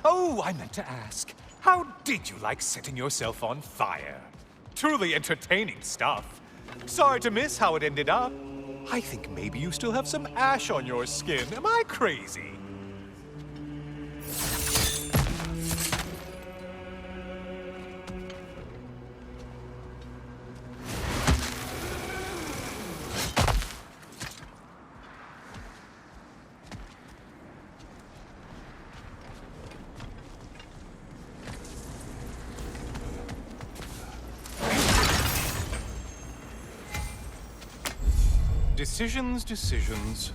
Oh, I meant to ask. How did you like setting yourself on fire? Truly entertaining stuff. Sorry to miss how it ended up. I think maybe you still have some ash on your skin. Am I crazy? Decisions.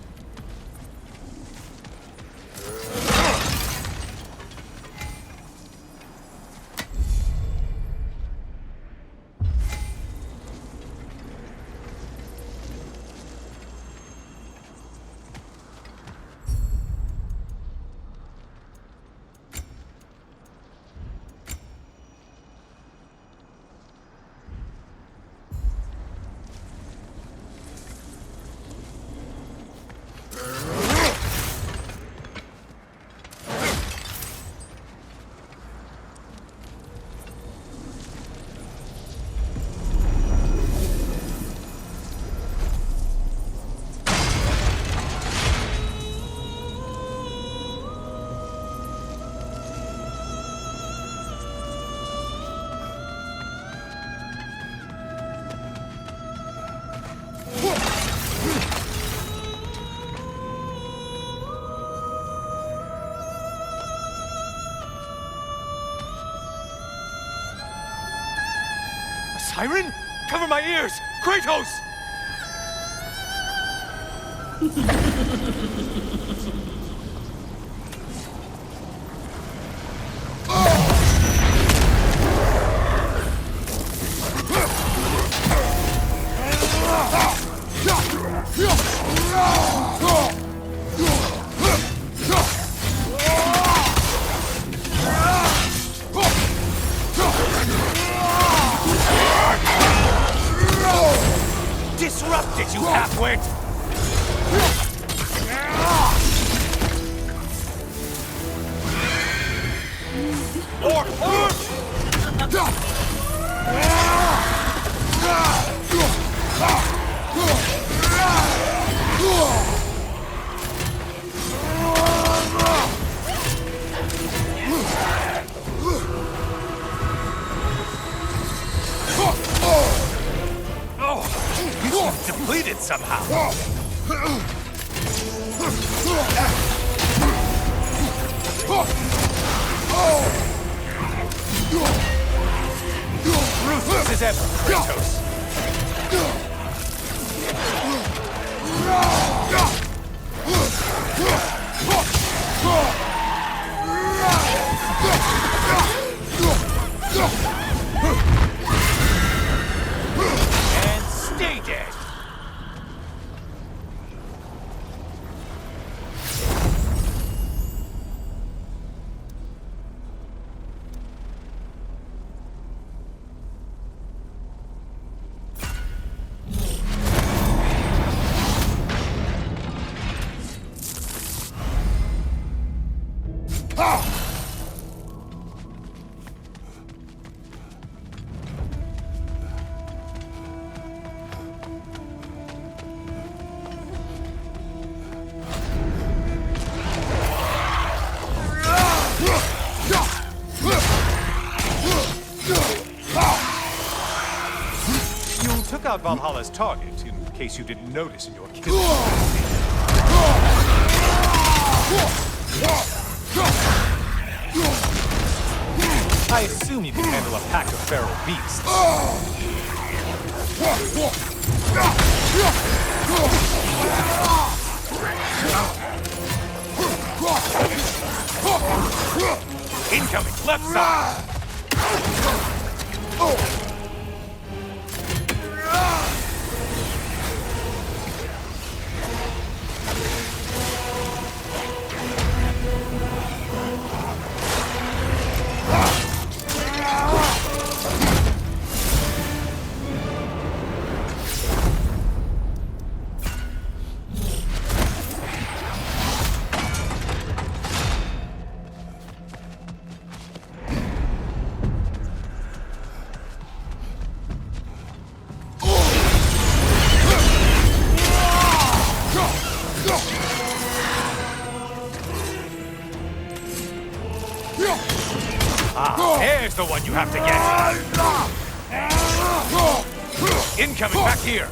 Siren? Cover my ears! Kratos! Disrupted, you half-wit! Depleted somehow. Ruthless as ever, Kratos. And stay dead. Took out Valhalla's target, in case you didn't notice in your killing. I assume you can handle a pack of feral beasts. Incoming, left side! the one you have to get. Incoming back here.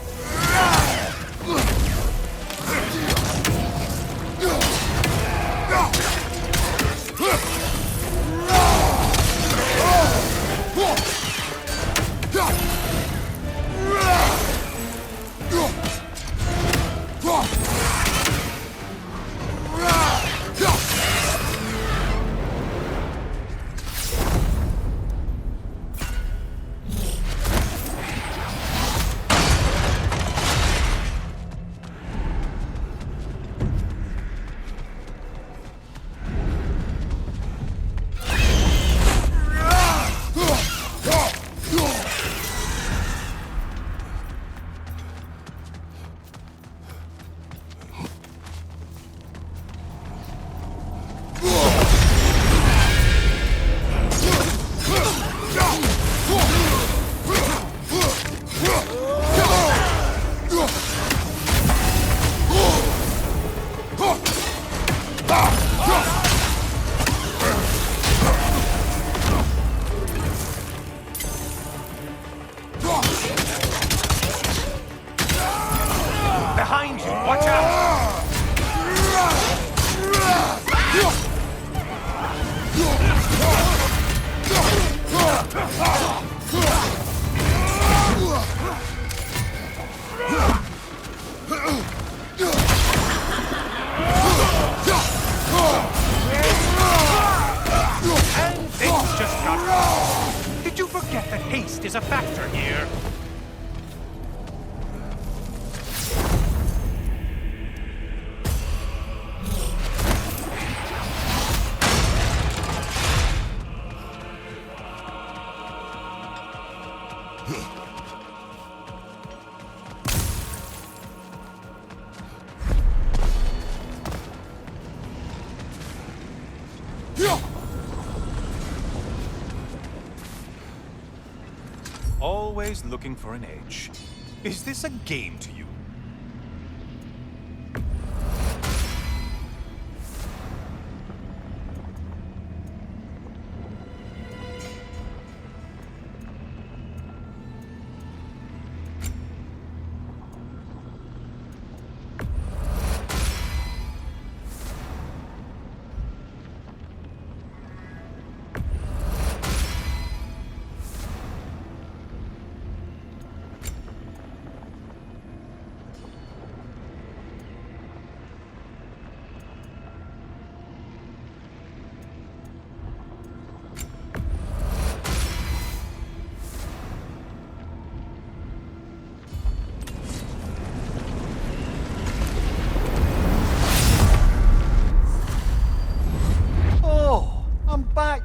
Behind you! Watch out! And things just got wrong. Did you forget that haste is a factor here? Always looking for an edge. Is this a game to you?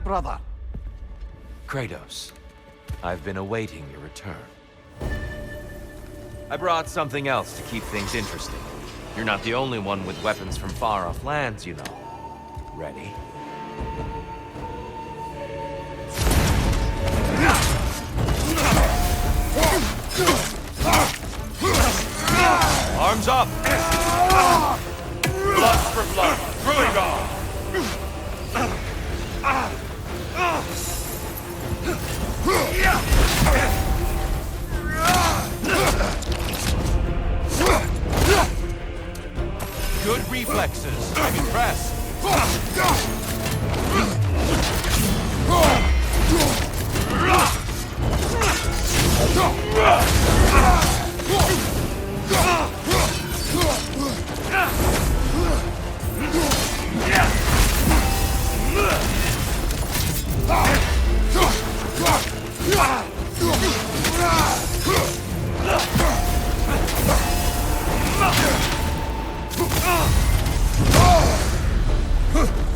Brother. Kratos, I've been awaiting your return. I brought something else to keep things interesting. You're not the only one with weapons from far-off lands, you know. Ready? Arms up! Lust for blood! Ruigar! Good reflexes. I'm impressed.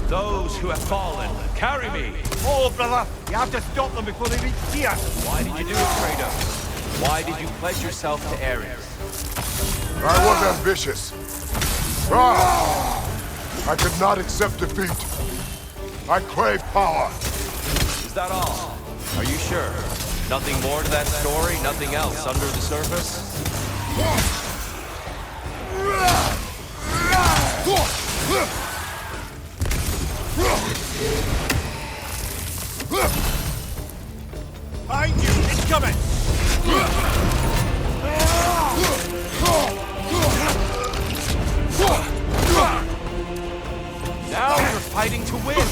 Those who have fallen, carry me! Oh, brother, you have to stop them before they reach here. Why did you do it, Kratos? Why did you pledge yourself to Ares? I was ambitious. Ah! I could not accept defeat. I crave power. Is that all? Are you sure? Nothing more to that story? Nothing else under the surface? Behind you! It's coming! Now you're fighting to win!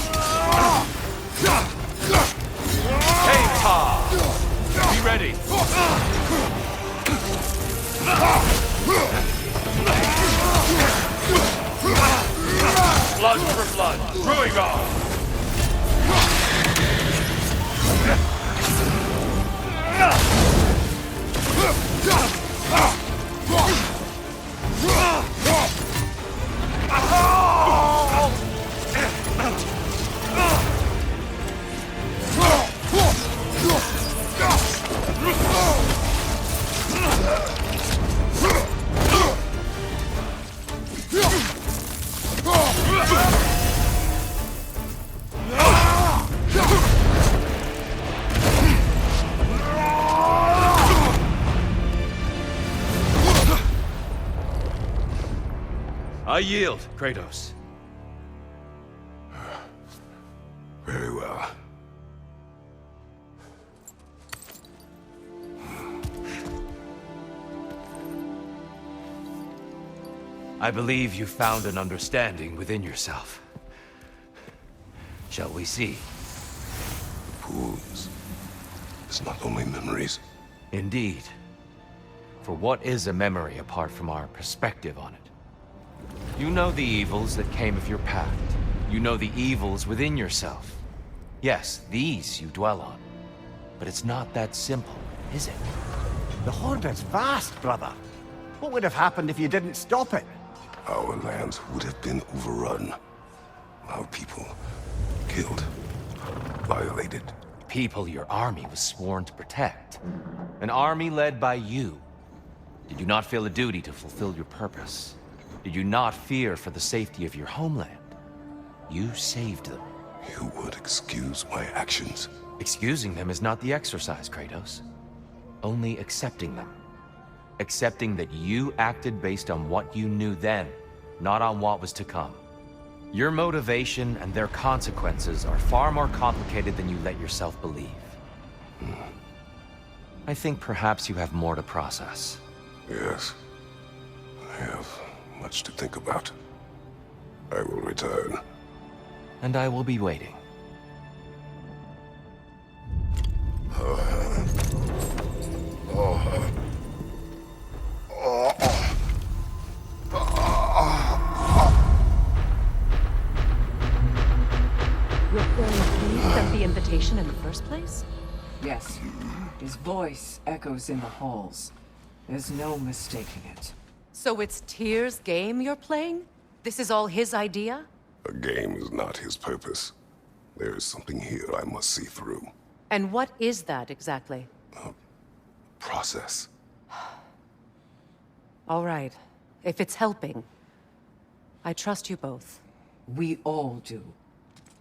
Hey, Ta! Be ready! Blood for blood! Ruigar! I yield, Kratos. Very well. I believe you found an understanding within yourself. Shall we see? Fools. It's not only memories. Indeed. For what is a memory apart from our perspective on it? You know the evils that came of your pact. You know the evils within yourself. Yes, these you dwell on. But it's not that simple, is it? The Horde is vast, brother. What would have happened if you didn't stop it? Our lands would have been overrun. Our people killed, violated. People your army was sworn to protect. An army led by you. Did you not feel a duty to fulfill your purpose? Did you not fear for the safety of your homeland? You saved them. You would excuse my actions. Excusing them is not the exercise, Kratos. Only accepting them. Accepting that you acted based on what you knew then, not on what was to come. Your motivation and their consequences are far more complicated than you let yourself believe. I think perhaps you have more to process. Yes. I have much to think about. I will return. And I will be waiting. You're pleased at the invitation in the first place? Yes. His voice echoes in the halls. There's no mistaking it. So it's Tyr's game you're playing? This is all his idea? A game is not his purpose. There is something here I must see through. And what is that exactly? Process. All right. If it's helping, I trust you both. We all do.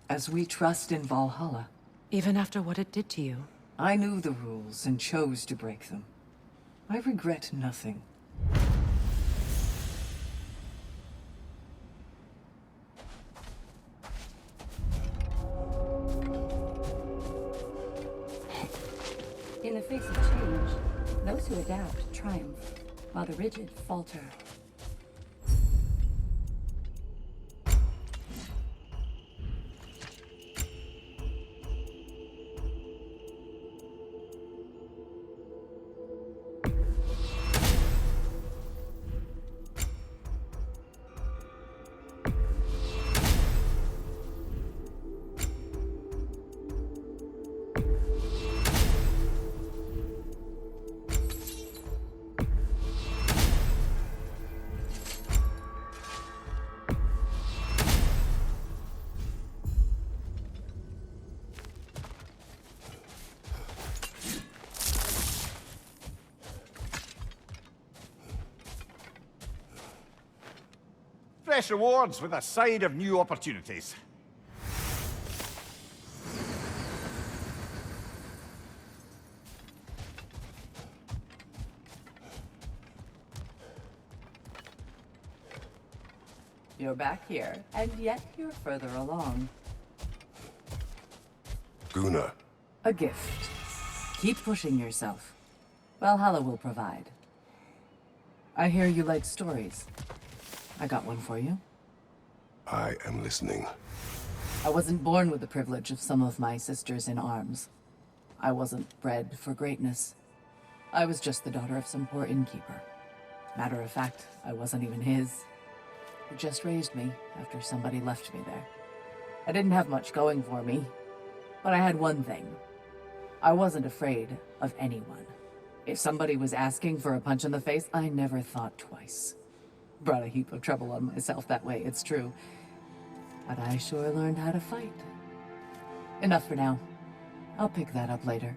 As we trust in Valhalla. Even after what it did to you. I knew the rules and chose to break them. I regret nothing. In the face of change, those who adapt triumph, while the rigid falter. Fresh rewards with a side of new opportunities. You're back here, and yet you're further along. Guna. A gift. Keep pushing yourself. Valhalla will provide. I hear you like stories. I got one for you. I am listening. I wasn't born with the privilege of some of my sisters in arms. I wasn't bred for greatness. I was just the daughter of some poor innkeeper. Matter of fact, I wasn't even his. He just raised me after somebody left me there. I didn't have much going for me, but I had one thing. I wasn't afraid of anyone. If somebody was asking for a punch in the face, I never thought twice. Brought a heap of trouble on myself that way, it's true. But I sure learned how to fight. Enough for now. I'll pick that up later.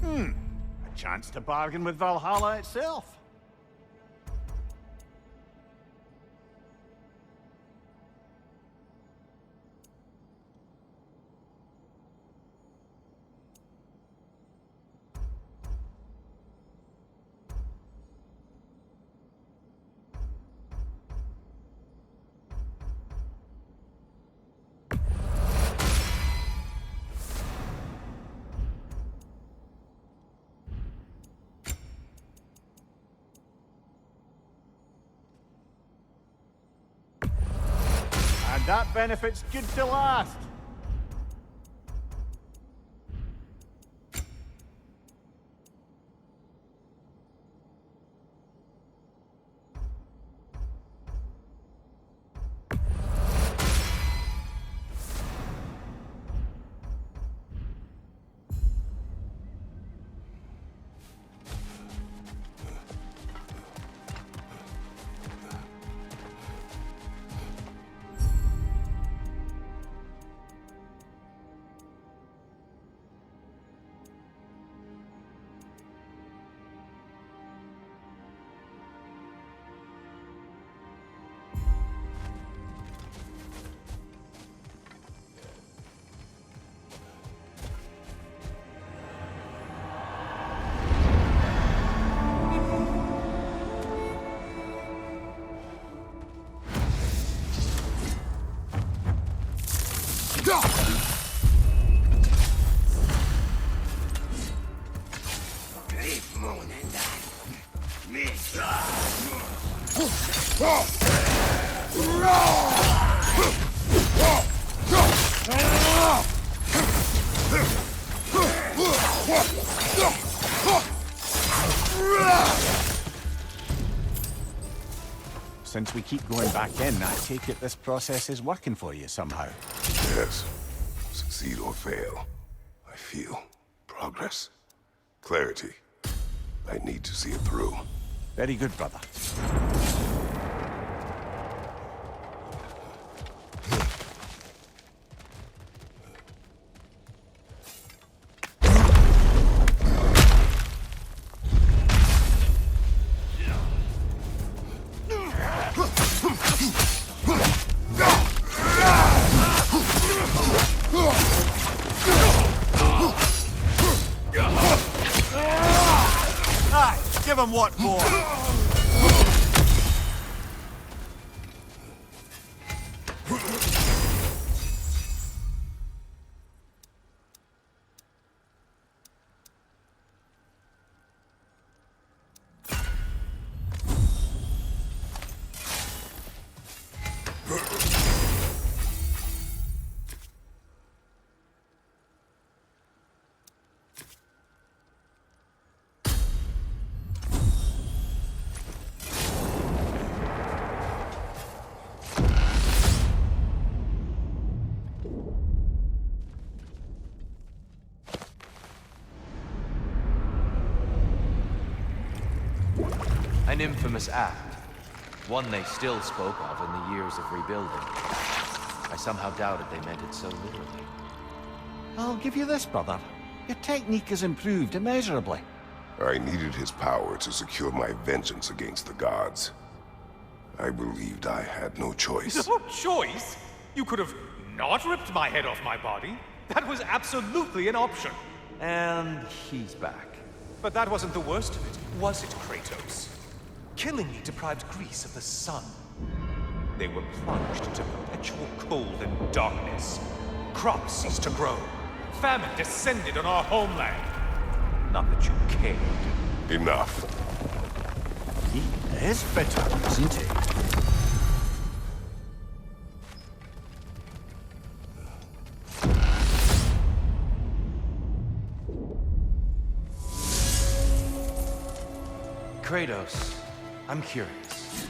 A chance to bargain with Valhalla itself. And that benefit's good to last. Since we keep going back in, I take it this process is working for you somehow. Yes. Succeed or fail. I feel progress. Clarity. I need to see it through. Very good, brother. Give him what for? An infamous act. One they still spoke of in the years of rebuilding. I somehow doubted they meant it so literally. I'll give you this, brother. Your technique has improved immeasurably. I needed his power to secure my vengeance against the gods. I believed I had no choice. No choice? You could have not ripped my head off my body. That was absolutely an option. And he's back. But that wasn't the worst of it, was it, Kratos? Killing me deprived Greece of the sun. They were plunged into perpetual cold and darkness. Crops ceased to grow. Famine descended on our homeland. Not that you cared. Enough. He is bitter, isn't he? Kratos, I'm curious.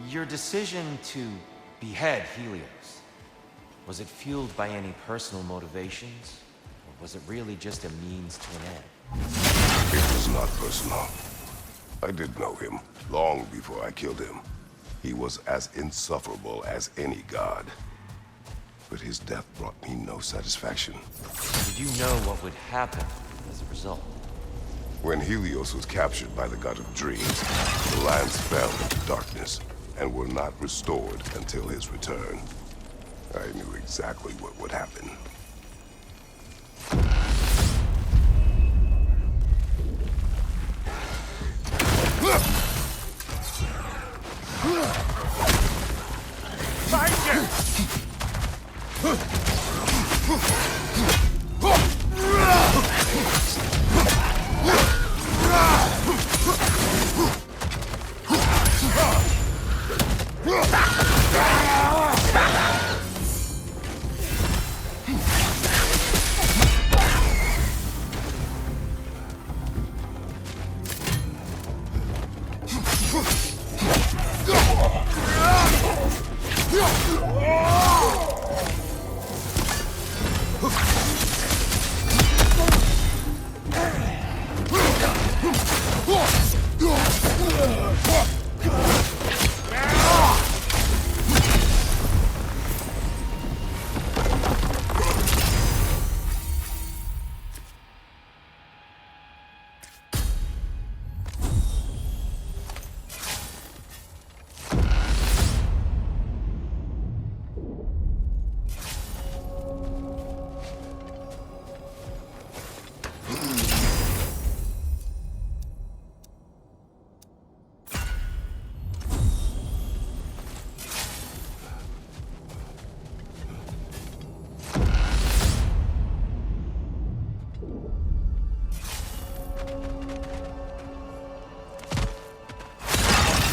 Your decision to behead Helios, was it fueled by any personal motivations? Or was it really just a means to an end? It was not personal. I did know him long before I killed him. He was as insufferable as any god. But his death brought me no satisfaction. Did you know what would happen as a result? When Helios was captured by the god of dreams, the lands fell into darkness and were not restored until his return. I knew exactly what would happen.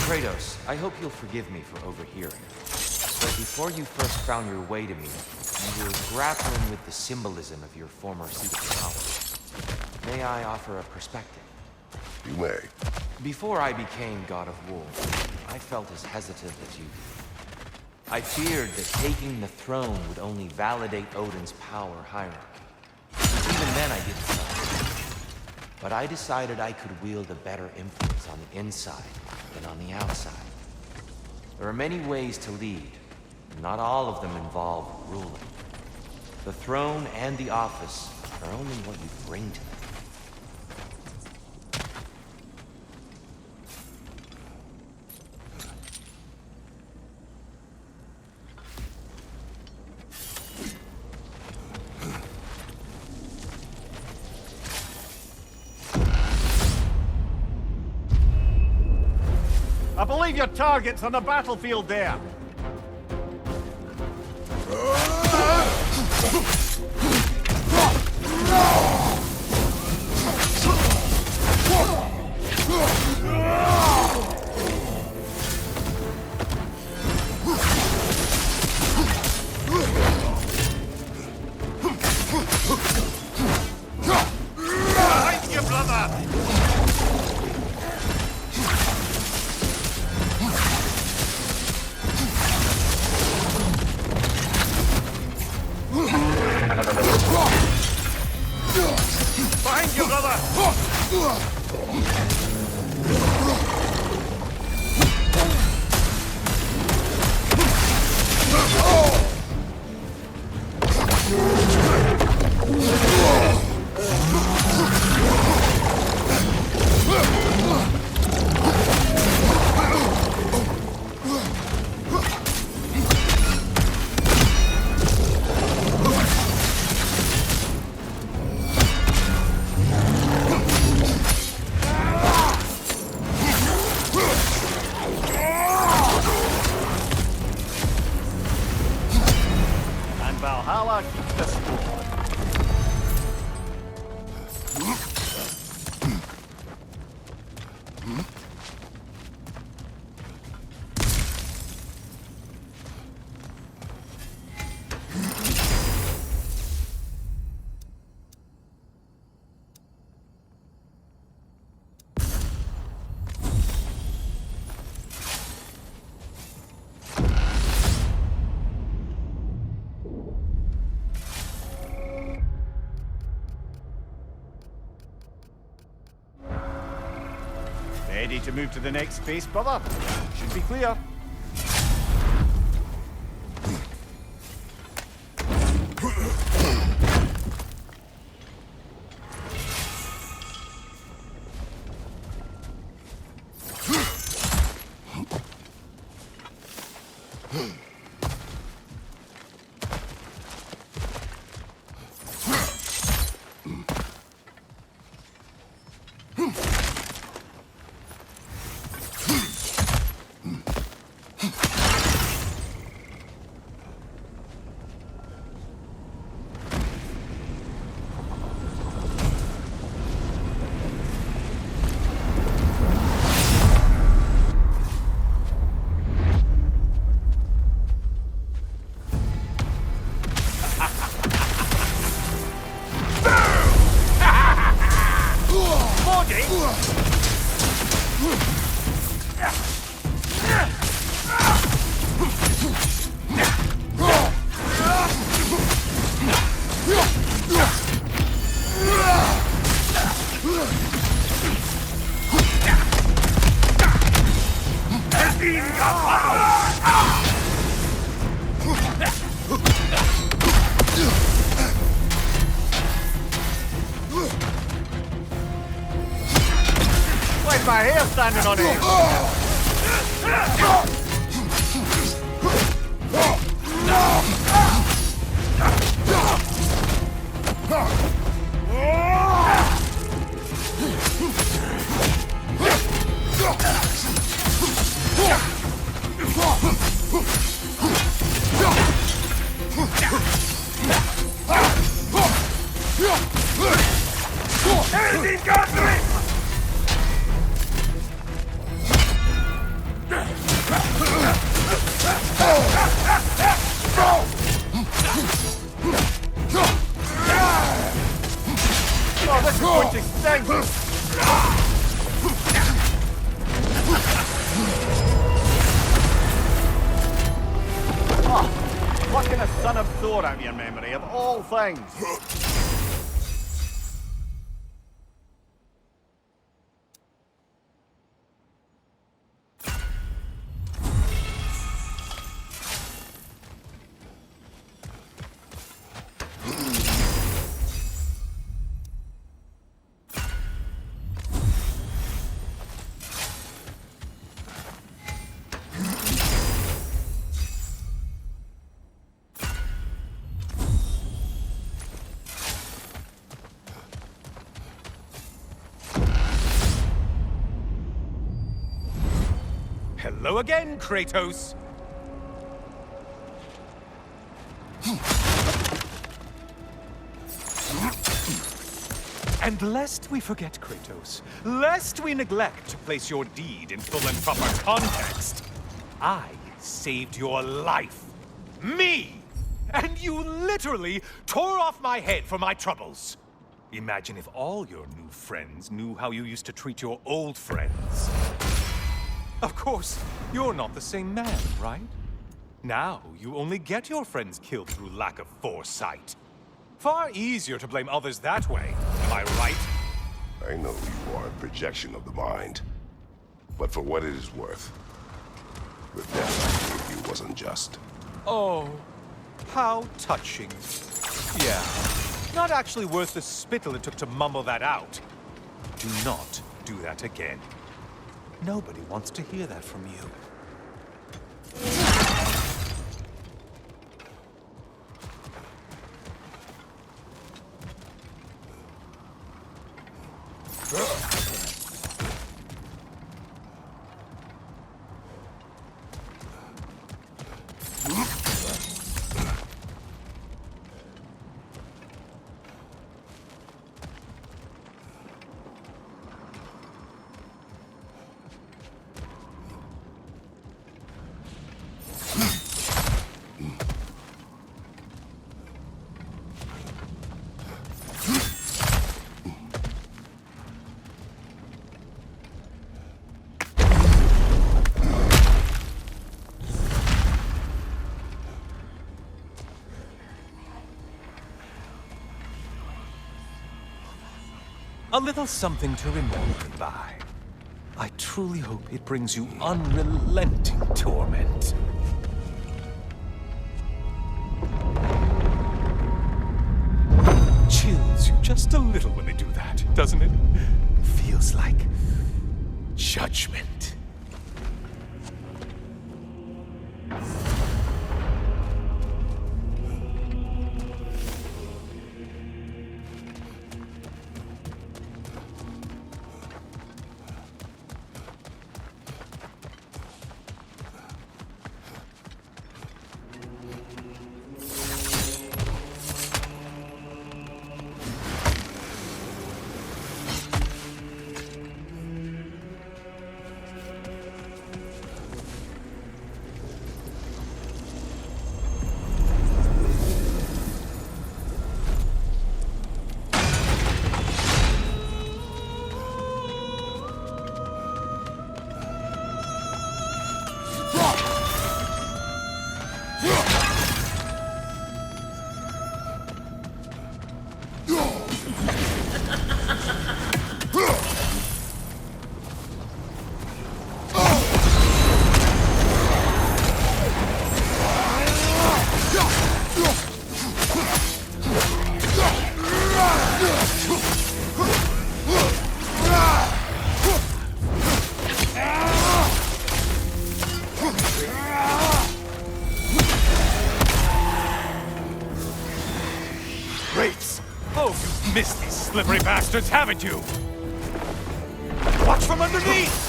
Kratos, I hope you'll forgive me for overhearing. But before you first found your way to me, you were grappling with the symbolism of your former seat of power. May I offer a perspective? You may. Before I became God of War, I felt as hesitant as you did. I feared that taking the throne would only validate Odin's power hierarchy. Even then I didn't know. But I decided I could wield a better influence on the inside than on the outside. There are many ways to lead. Not all of them involve ruling. The throne and the office are only what you bring to them. I believe your target's on the battlefield there. Behind you, brother! Behind you, brother! Ready to move to the next space, brother? Should be clear. Like my hair standing on end. Everything's gone through it! Oh, this is going to stink! Oh, plucking a son of Thor out of your memory, of all things. Hello again, Kratos! And lest we forget, Kratos, lest we neglect to place your deed in full and proper context, I saved your life. Me! And you literally tore off my head for my troubles. Imagine if all your new friends knew how you used to treat your old friends. Of course, you're not the same man, right? Now, you only get your friends killed through lack of foresight. Far easier to blame others that way, am I right? I know you are a projection of the mind. But for what it is worth, the death I gave you wasn't just. Oh, how touching. Yeah, not actually worth the spittle it took to mumble that out. Do not do that again. Nobody wants to hear that from you. A little something to remember by. I truly hope it brings you unrelenting torment. Chills you just a little when they do that, doesn't it? Feels like judgment. Missed these slippery bastards, haven't you? Watch from underneath!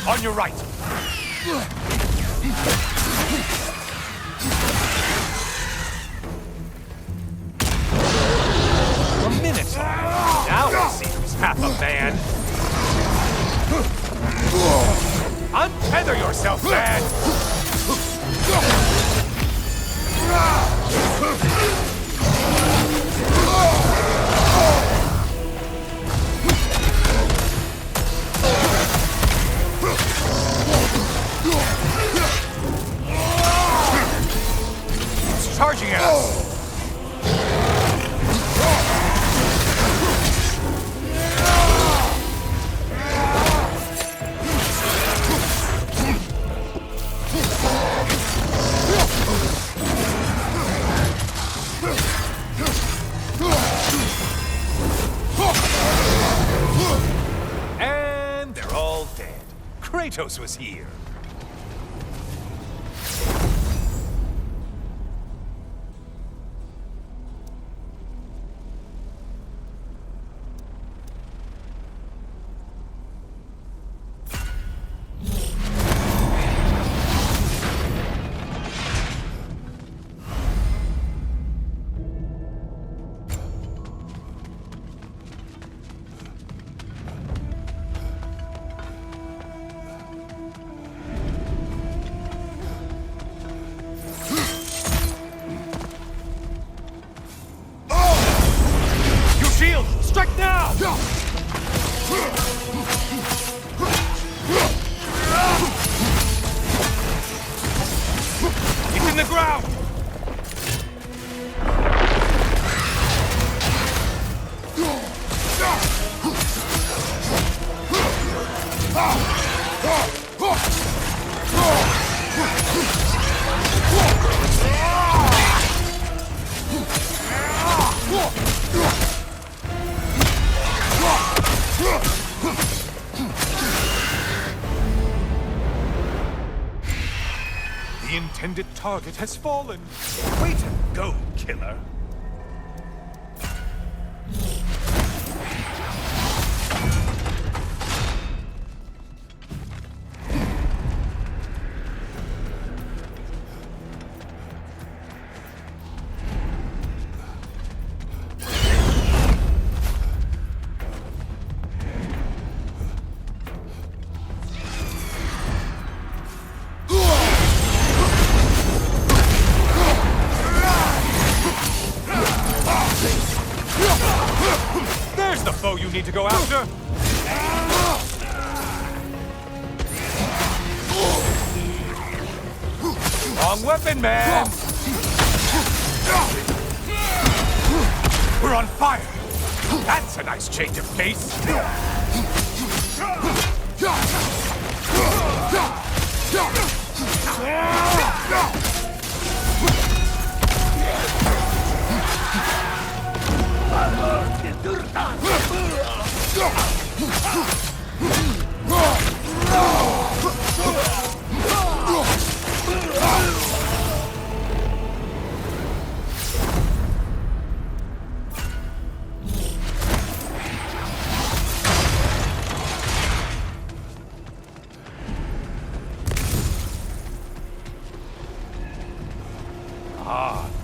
On your right. A minute. Now we'll see who's half a man. Untether yourself, man! It's charging at us! And they're all dead. Kratos was here. Strike now! It's in the ground! intended target has fallen. Way to go, killer. There's the foe you need to go after! Wrong weapon, man! We're on fire! That's a nice change of pace!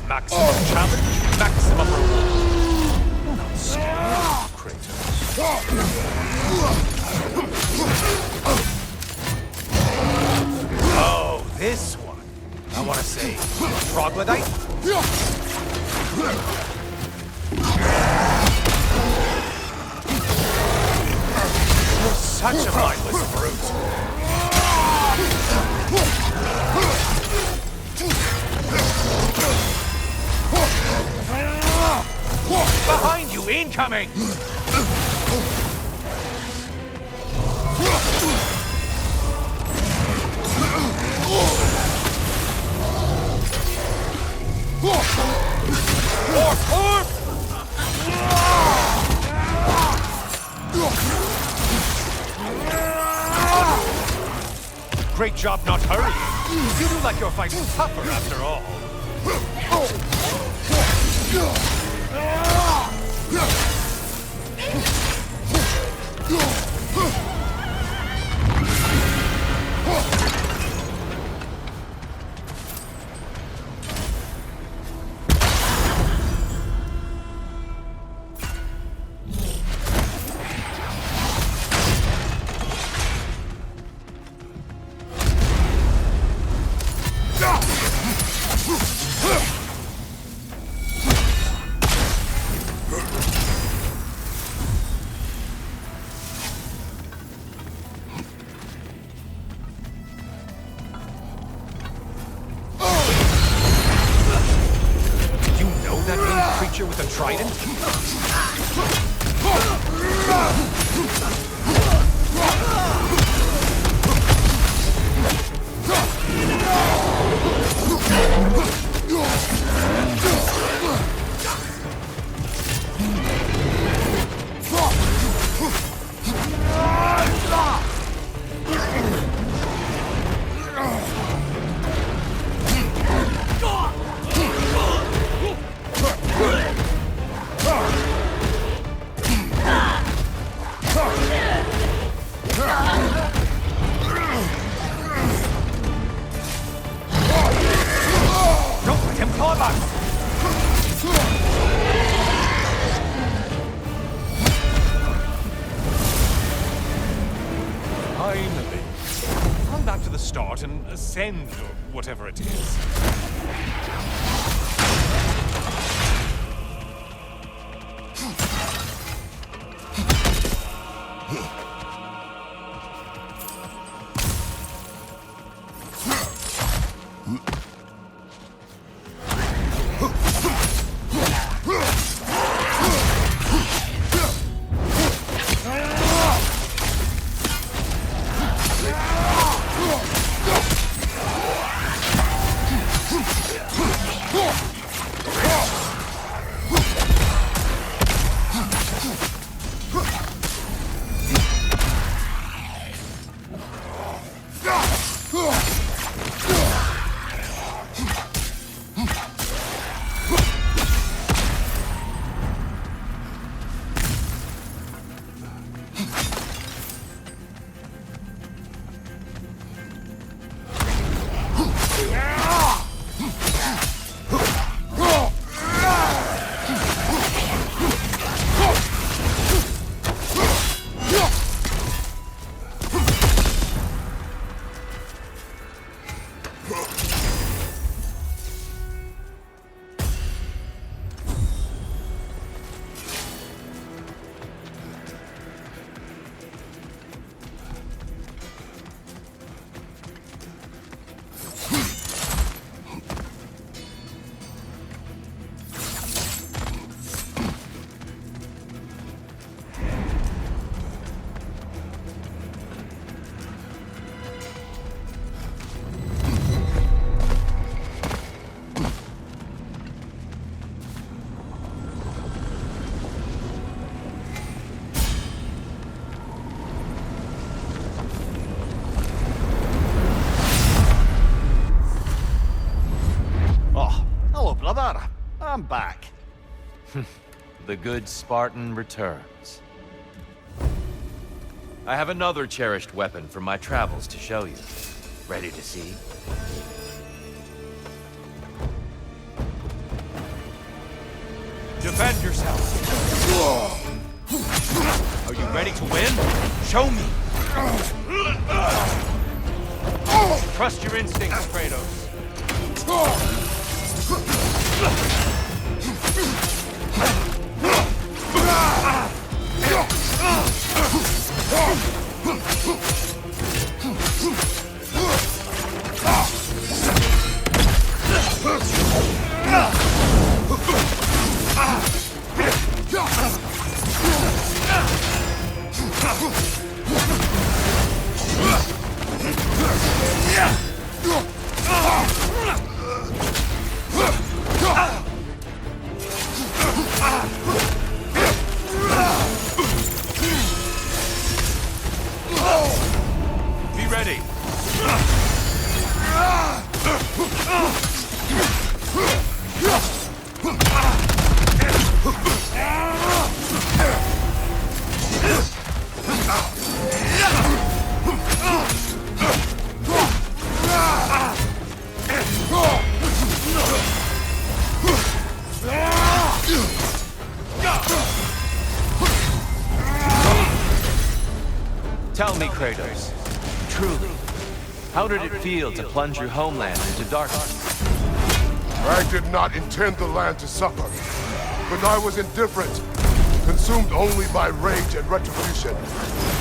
Maximum challenge, maximum reward. You're not scared, Kratos. Oh, this one. I want to say, troglodyte? You're such a mindless brute. Behind you, incoming! Great job not hurrying. You do like you're fighting tougher after all. With a trident? Finally. Run back to the start and ascend, or whatever it is. I'm back. The good Spartan returns. I have another cherished weapon from my travels to show you. Ready to see? Defend yourself! Are you ready to win? Show me! Trust your instincts, Kratos. Be ready. Tell me, Kratos, truly, how did it feel to plunge your homeland into darkness? I did not intend the land to suffer, but I was indifferent, consumed only by rage and retribution.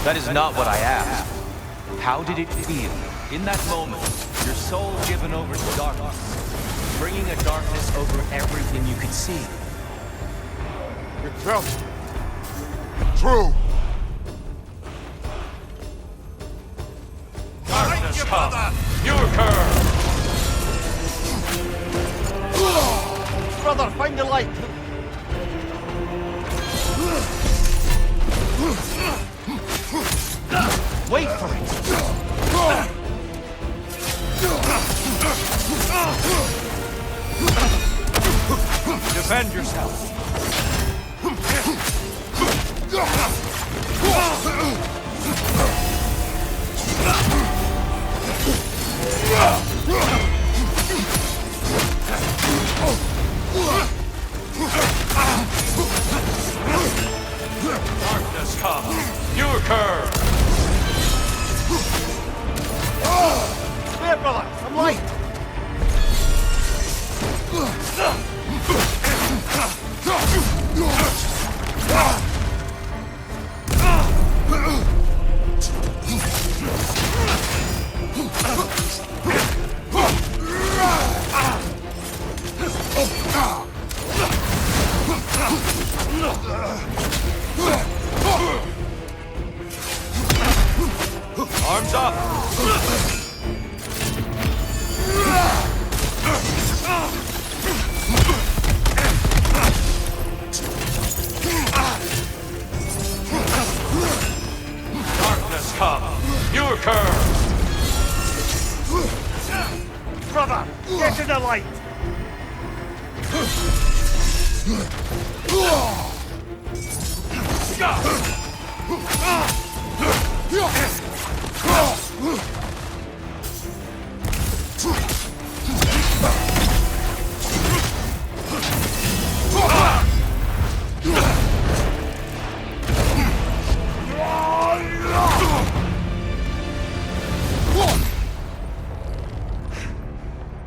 That is not what I asked. How did it feel, in that moment, your soul given over to darkness, bringing a darkness over everything you could see? It felt true. Darkness come! Your curve! Brother, find the light! Wait for it! Defend yourself! Darkness come! Your curve! There, brother! Some light! Arms up! Darkness come! Your curve! Brother, get to the light!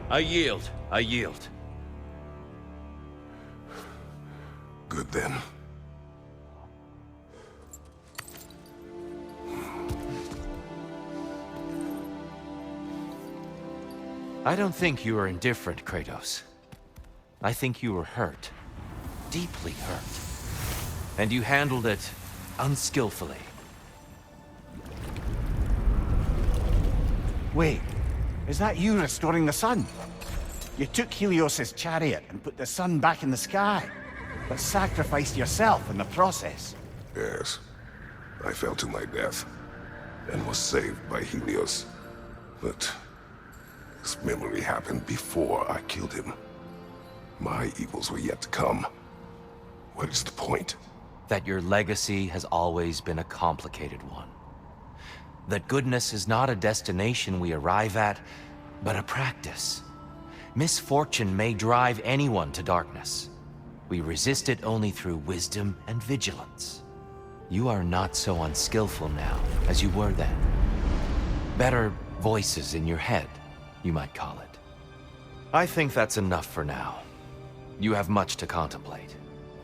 I yield. I yield. Good then. I don't think you are indifferent, Kratos. I think you were hurt. Deeply hurt. And you handled it unskillfully. Wait, is that you restoring the sun? You took Helios's chariot and put the sun back in the sky, but sacrificed yourself in the process. Yes. I fell to my death, and was saved by Helios. But this memory happened before I killed him. My my evils were yet to come. What is the point? That your legacy has always been a complicated one. That goodness is not a destination we arrive at, but a practice. Misfortune may drive anyone to darkness. We resist it only through wisdom and vigilance. You are not so unskillful now as you were then. Better voices in your head, you might call it. I think that's enough for now. You have much to contemplate.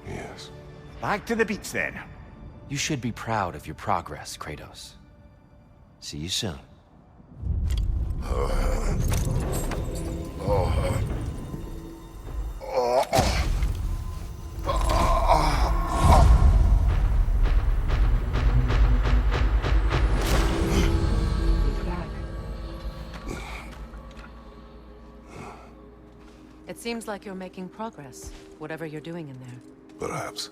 Yes. Back to the beach then. You should be proud of your progress, Kratos. See you soon. It seems like you're making progress, whatever you're doing in there. Perhaps.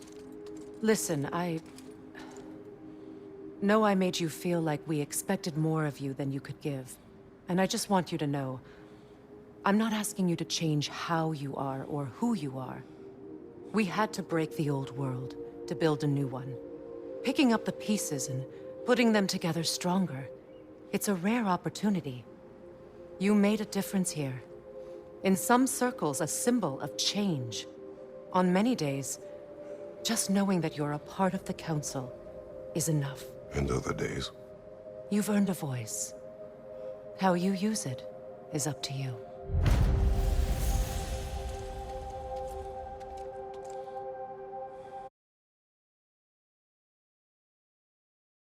Listen, I know I made you feel like we expected more of you than you could give. And I just want you to know, I'm not asking you to change how you are or who you are. We had to break the old world to build a new one. Picking up the pieces and putting them together stronger. It's a rare opportunity. You made a difference here. In some circles, a symbol of change. On many days, just knowing that you're a part of the Council is enough. And other days? You've earned a voice. How you use it is up to you.